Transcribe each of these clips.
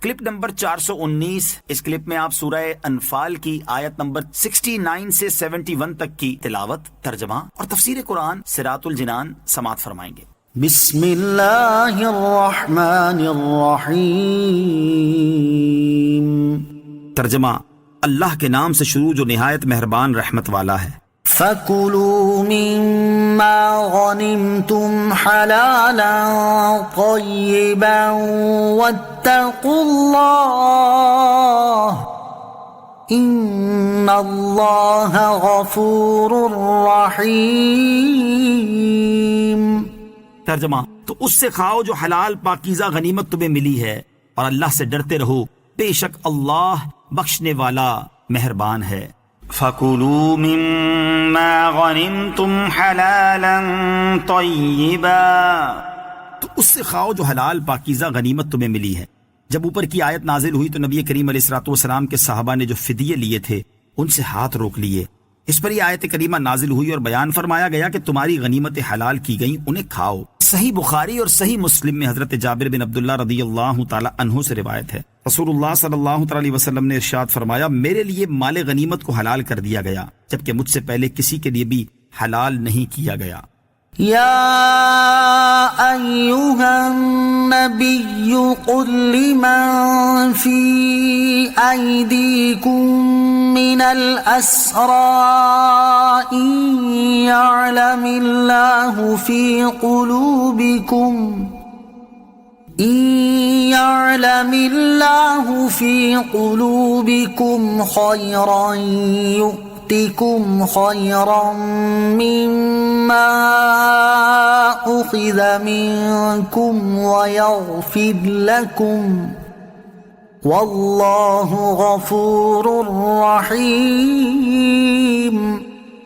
Clip number 419، اس clip میں آپ سورہ انفال کی آیت نمبر 69 سے 71 تک کی تلاوت، ترجمہ اور تفسیر قرآن صراط الجنان سماعت فرمائیں گے۔ بسم اللہ الرحمن الرحیم۔ ترجمہ، اللہ کے نام سے شروع جو نہایت مہربان رحمت والا ہے۔ فَكُلُوا مِمَّا غَنِمْتُمْ حَلَالًا طَيِّبًا وَاتَّقُوا اللَّهَ إِنَّ اللَّهَ غَفُورٌ رَحِيمٌ۔ ترجمہ، تو اس سے کھاؤ جو حلال پاکیزہ غنیمت تمہیں ملی ہے، اور اللہ سے ڈرتے رہو، بے شک اللہ بخشنے والا مہربان ہے۔ فَكُلُوا مِمَّا غَنِمْتُمْ حَلَالًا طَيِّبًا، تو اس سے کھاؤ جو حلال پاکیزہ غنیمت تمہیں ملی ہے۔ جب اوپر کی آیت نازل ہوئی تو نبی کریم علیہ الصلوۃ والسلام کے صحابہ نے جو فدیے لیے تھے ان سے ہاتھ روک لیے۔ اس پر یہ آیت کریمہ نازل ہوئی اور بیان فرمایا گیا کہ تمہاری غنیمتیں حلال کی گئیں، انہیں کھاؤ۔ صحیح بخاری اور صحیح مسلم میں حضرت جابر بن عبداللہ رضی اللہ تعالی عنہ سے روایت ہے، رسول اللہ صلی اللہ تعالی علیہ وسلم نے ارشاد فرمایا، میرے لیے مال غنیمت کو حلال کر دیا گیا جبکہ مجھ سے پہلے کسی کے لیے بھی حلال نہیں کیا گیا۔ یا ایہا النبی قل لمن فی ایدیکم من الاسراء ان یعلم اللہ فی قلوبکم خیرا يؤتكم خيرا مما أخذ منكم ويغفر لكم والله غفور رحيم۔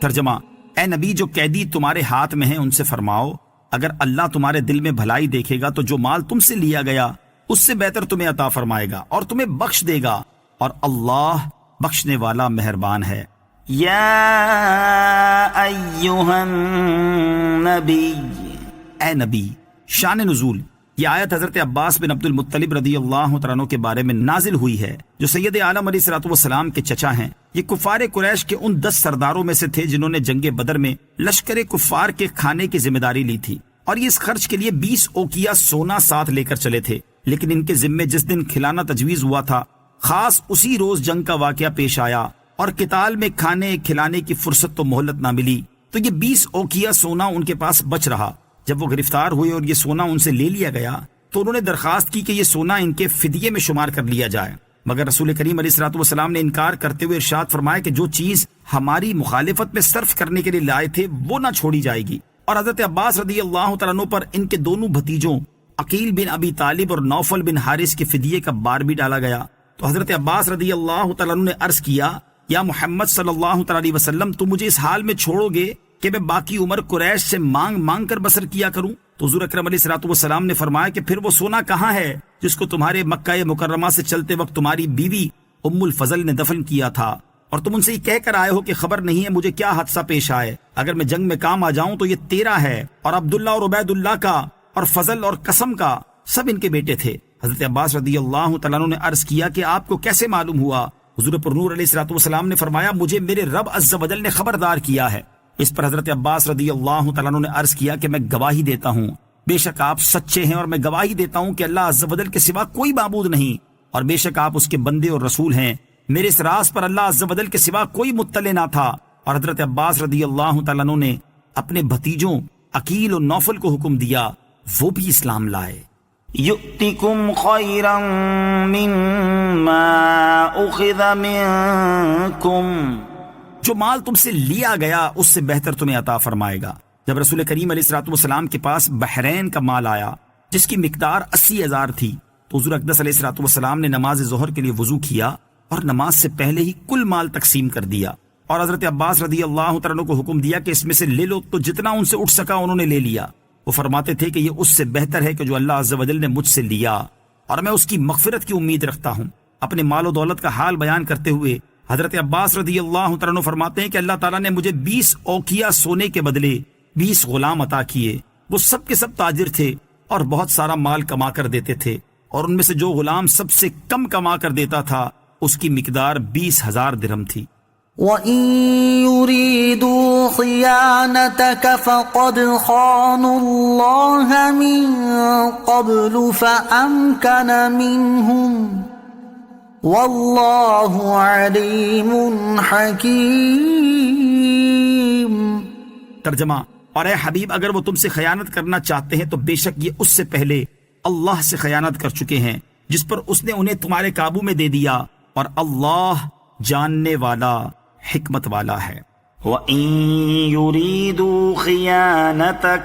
ترجمہ، اے نبی جو قیدی تمہارے ہاتھ میں ہیں ان سے فرماؤ، اگر اللہ تمہارے دل میں بھلائی دیکھے گا تو جو مال تم سے لیا گیا اس سے بہتر تمہیں عطا فرمائے گا اور تمہیں بخش دے گا، اور اللہ بخشنے والا مہربان ہے۔ یا ایہا النبی، اے نبی۔ شان نزول، یہ آیت حضرت عباس بن عبد المطلب رضی اللہ تعالیٰ عنہ کے بارے میں نازل ہوئی ہے جو سید عالم علیہ الصلوۃ والسلام کے چچا ہیں۔ یہ کفار قریش کے ان 10 سرداروں میں سے تھے جنہوں نے جنگ بدر میں لشکر کفار کے کھانے کی ذمہ داری لی تھی، اور یہ اس خرچ کے لیے 20 اوقیہ سونا ساتھ لے کر چلے تھے، لیکن ان کے ذمے جس دن کھلانا تجویز ہوا تھا خاص اسی روز جنگ کا واقعہ پیش آیا اور قتال میں کھانے کھلانے کی فرصت تو مہلت نہ ملی، تو یہ 20 اوقیہ سونا ان کے پاس بچ رہا۔ جب وہ گرفتار ہوئے اور یہ سونا ان سے لے لیا گیا تو انہوں نے درخواست کی کہ یہ سونا ان کے فدیے میں شمار کر لیا جائے، مگر رسول کریم علیہ الصلوۃ والسلام نے انکار کرتے ہوئے ارشاد فرمایا کہ جو چیز ہماری مخالفت میں صرف کرنے کے لیے لائے تھے وہ نہ چھوڑی جائے گی۔ اور حضرت عباس رضی اللہ تعالیٰ عنہ پر ان کے دونوں بھتیجوں عقیل بن ابی طالب اور نوفل بن حارث کے فدیے کا بار بھی ڈالا گیا، تو حضرت عباس رضی اللہ تعالیٰ عنہ نے عرض کیا، یا محمد صلی اللہ تعالیٰ علیہ وسلم، تم مجھے اس حال میں چھوڑو گے کہ میں باقی عمر قریش سے مانگ مانگ کر بسر کیا کروں؟ تو حضور اکرم علیہ الصلوۃ والسلام نے فرمایا کہ پھر وہ سونا کہاں ہے جس کو تمہارے مکہ مکرمہ سے چلتے وقت تمہاری بیوی ام الفضل نے دفن کیا تھا، اور تم ان سے یہ کہہ کر آئے ہو کہ خبر نہیں ہے مجھے کیا حادثہ پیش آئے، اگر میں جنگ میں کام آ جاؤں تو یہ تیرا ہے، اور عبداللہ اور عبید اللہ کا اور فضل اور قسم کا سب ان کے بیٹے تھے۔ حضرت عباس رضی اللہ تعالیٰ عنہ نے عرض کیا کہ آپ کو کیسے معلوم ہوا؟ حضور پر نور علیہ الصلوۃ والسلام نے فرمایا، مجھے میرے رب عز و جل نے خبردار کیا ہے۔ اس پر حضرت عباس رضی اللہ تعالیٰ عنہ نے عرض کیا کہ میں گواہی دیتا ہوں، بے شک آپ سچے ہیں، اور میں گواہی دیتا ہوں کہ اللہ عز و جل کے سوا کوئی معبود نہیں، اور بے شک آپ اس کے بندے اور رسول ہیں۔ میرے اس راز پر اللہ عز و جل کے سوا کوئی مطلع نہ تھا۔ اور حضرت عباس رضی اللہ تعالیٰ عنہ نے اپنے بھتیجوں عقیل اور نوفل کو حکم دیا وہ بھی اسلام لائے۔ یؤتکم خیرا مما اخذ منکم، جو مال تم سے لیا گیا اس سے بہتر تمہیں عطا فرمائے گا۔ جب رسول کریم علیہ الصلوۃ والسلام کے پاس بحرین کا مال آیا جس کی مقدار 80,000 تھی، تو حضور اقدس علیہ الصلوۃ والسلام نے نماز ظہر کے لیے وضو کیا اور نماز سے پہلے ہی کل مال تقسیم کر دیا، اور حضرت عباس رضی اللہ تعالیٰ کو حکم دیا کہ اس میں سے لے لو، تو جتنا ان سے اٹھ سکا انہوں نے لے لیا۔ وہ فرماتے تھے کہ یہ اس سے بہتر ہے کہ جو اللہ عز و جل نے مجھ سے لیا، اور میں اس کی مغفرت کی امید رکھتا ہوں۔ اپنے مال و دولت کا حال بیان کرتے ہوئے حضرت عباس رضی اللہ تعالیٰ عنہ فرماتے ہیں کہ اللہ تعالیٰ نے مجھے 20 اوقیہ سونے کے بدلے 20 غلام عطا کیے، وہ سب کے سب تاجر تھے اور بہت سارا مال کما کر دیتے تھے، اور ان میں سے جو غلام سب سے کم کما کر دیتا تھا اس کی مقدار 20,000 درہم تھی۔ وَإِن يُرِيدُوا خِيَانَتَكَ فَقَدْ خَانُوا اللَّهَ مِن قَبْلُ فَأَمْكَنَ مِنْهُمْ وَاللَّهُ عَلِيمٌ حَكِيمٌ۔ ترجمہ، اور اے حبیب اگر وہ تم سے خیانت کرنا چاہتے ہیں تو بے شک یہ اس سے پہلے اللہ سے خیانت کر چکے ہیں جس پر اس نے انہیں تمہارے قابو میں دے دیا، اور اللہ جاننے والا حکمت والا ہے۔ وَإِن يُرِيدُوا خِيَانَتَكَ،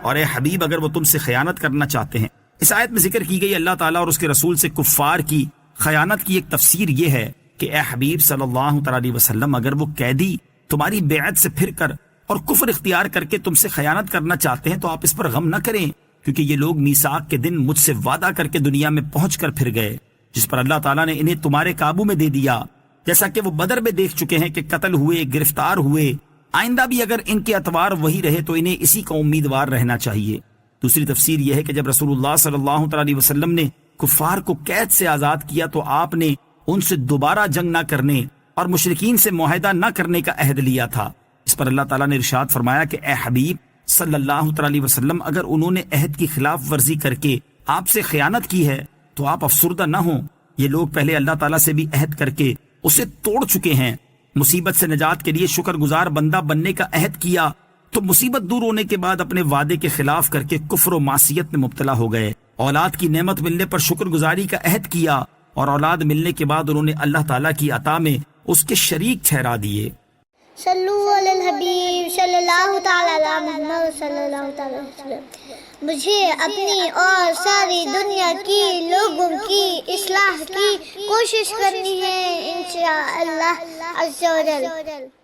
اور اے حبیب اگر وہ تم سے خیانت کرنا چاہتے ہیں۔ اس آیت میں ذکر کی گئی اللہ تعالیٰ اور اس کے رسول سے کفار کی خیانت کی ایک تفسیر یہ ہے کہ اے حبیب صلی اللہ علیہ وسلم اگر وہ قیدی تمہاری بیعت سے پھر کر اور کفر اختیار کر کے تم سے خیانت کرنا چاہتے ہیں تو آپ اس پر غم نہ کریں، کیونکہ یہ لوگ میثاق کے دن مجھ سے وعدہ کر کے دنیا میں پہنچ کر پھر گئے، جس پر اللہ تعالیٰ نے انہیں تمہارے قابو میں دے دیا، جیسا کہ وہ بدر میں دیکھ چکے ہیں کہ قتل ہوئے، گرفتار ہوئے۔ آئندہ بھی اگر ان کے اتوار وہی رہے تو انہیں اسی کا امیدوار رہنا چاہیے۔ دوسری تفسیر یہ ہے کہ جب رسول اللہ صلی اللہ علیہ وسلم نے کفار کو قید سے آزاد کیا تو آپ نے ان سے دوبارہ جنگ نہ کرنے اور مشرکین سے معاہدہ نہ کرنے کا عہد لیا تھا۔ اس پر اللہ تعالیٰ نے ارشاد فرمایا کہ اے حبیب صلی اللہ علیہ وسلم اگر انہوں نے عہد کی خلاف ورزی کر کے آپ سے خیانت کی ہے تو آپ افسردہ نہ ہوں، یہ لوگ پہلے اللہ تعالیٰ سے بھی عہد کر کے اسے توڑ چکے ہیں۔ مصیبت سے نجات کے لیے شکر گزار بندہ بننے کا عہد کیا تو مصیبت دور ہونے کے بعد اپنے وعدے کے خلاف کر کے کفر و معصیت میں مبتلا ہو گئے۔ اولاد کی نعمت ملنے پر شکر گزاری کا عہد کیا اور اولاد ملنے کے بعد انہوں نے اللہ تعالیٰ کی عطا میں اس کے شریک ٹھہرا دیے۔ صلو علی الحبیب صلی اللہ تعالی علی محمد صلی اللہ تعالی وسلم۔ مجھے اپنی اور ساری دنیا کی لوگوں کی اصلاح کی کوشش کرنی ہے انشاءاللہ عز و جل۔